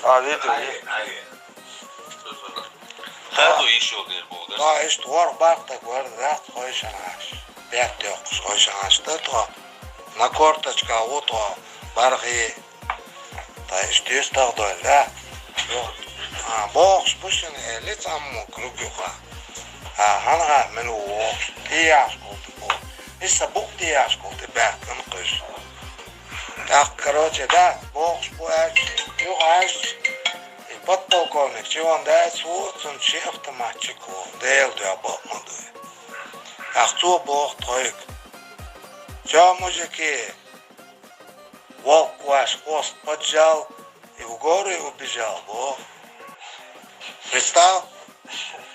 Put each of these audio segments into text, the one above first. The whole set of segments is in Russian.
А, видел? Nerede o iş yolu der bu kadar? Da işte var bak da gördü koyuşan ağaç. Bekte yok koyuşan ağaçta to. На корточка вот то бархи. Да işte üstte öyle. Yok. Ha box puşun eli tamam kruguha. Ha hanha men o tiyas oldu bu. İşte bu tiyas oldu bakın kız. Так, короче, да, бокс bu yok ağaç. Подполковник, чего он дает вот он чи автоматчику, değil diyor bakmadı. А кто бог троек? Че, мужики? Волк ваш хвост поджал и в горы убежал, бог. Представ?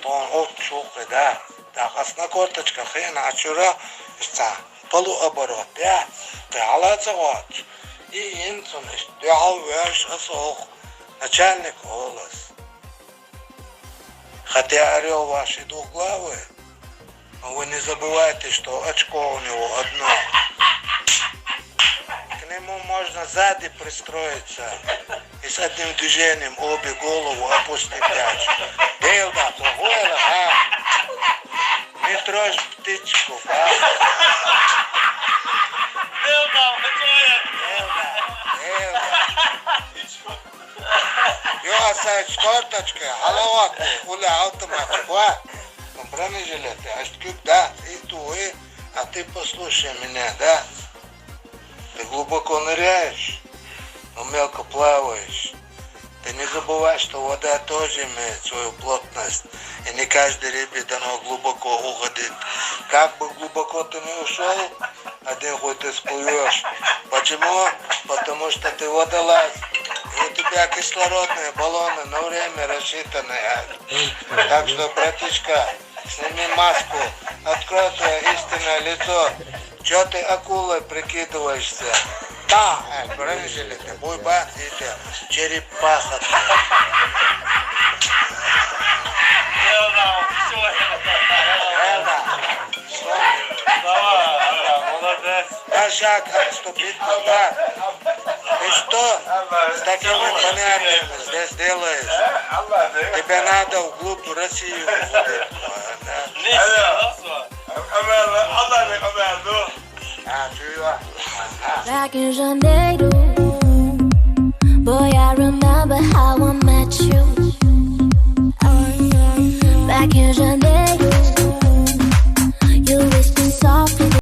То он от чухлый, да. Так, а на корточках и на чура, полуоборот, да. Ты алаца вот. И инцун, ты алвеш, асох. Начальник голос. Хотя орел ваши двухглавые, но вы не забывайте, что очко у него одно. К нему можно сзади пристроиться и с одним движением обе голову опустить дальше. Делда, плохое, а? Не трожь птичку, а? Делда. Yo, с корточкой, головой, хуля, автоматик, бронежилеты, астюк, да, и ты, а ты послушай меня, да? Ты глубоко ныряешь, но мелко плаваешь. Ты не забывай, что вода тоже имеет свою плотность, и не каждой рыбе дано глубоко уходить. Как бы глубоко ты не ушел, один хоть ты всплывешь. Почему? Потому что ты водолаз. И у тебя кислородные баллоны на время рассчитаны. Так что, братишка, сними маску, открой твое истинное лицо. Че ты акулой прикидываешься? Да, бронежилеты, буйба, это черепаха. Да, шаг отступить туда. Ты что с такими понятиями здесь делаешь? Тебе надо вглубь Россию. Back in Janeiro, boy, I remember how I met you. Back in Janeiro.